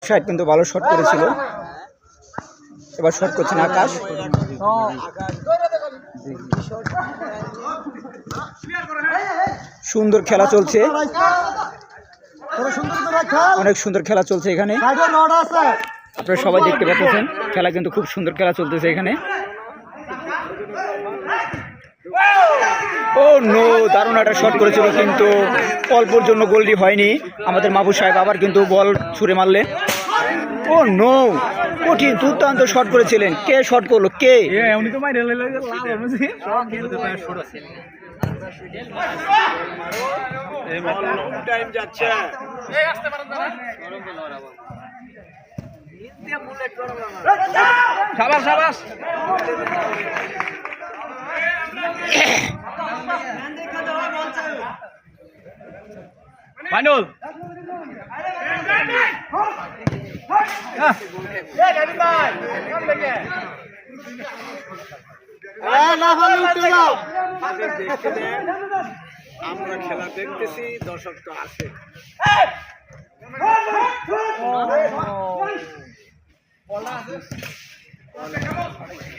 Side কিন্তু ভালো shot করেছিল, এবার শট করছেন আকাশ। সুন্দর খেলা চলছে, অনেক সুন্দর খেলা চলছে এখানে, আপনারা সবাই দেখতে পাচ্ছেন খেলা কিন্তু খুব সুন্দর খেলা চলতেছে এখানে। ও নো, দারুণ একটা শট করেছিল কিন্তু অল্পর জন্য গোলটি হয়নি। আমাদের মাহবুব সাহেব আবার কিন্তু বল ছুঁড়ে মারলেন। ও নো, কঠিন দুর্দান্ত শট করেছিলেন। কে শট করলো? কে? শাবাশ শাবাশ। ফাইনাল আমরা খেলা দেখতেছি, দর্শক তো আছে।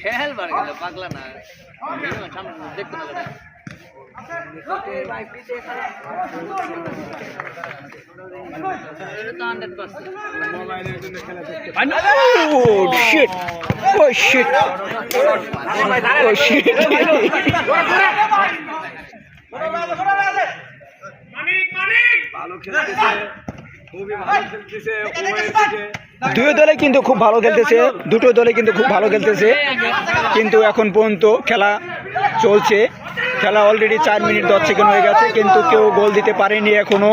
খেলবার গেল পাগলা না, দেখতে না দুই দলে কিন্তু খুব ভালো খেলতেছে, দুটো দলে কিন্তু খুব ভালো খেলতেছে, কিন্তু এখন পর্যন্ত খেলা চলছে। খেলা অলরেডি 4 মিনিট 10 সেকেন্ড হয়ে গেছে, কিন্তু কেউ গোল দিতে পারেনি এখনো।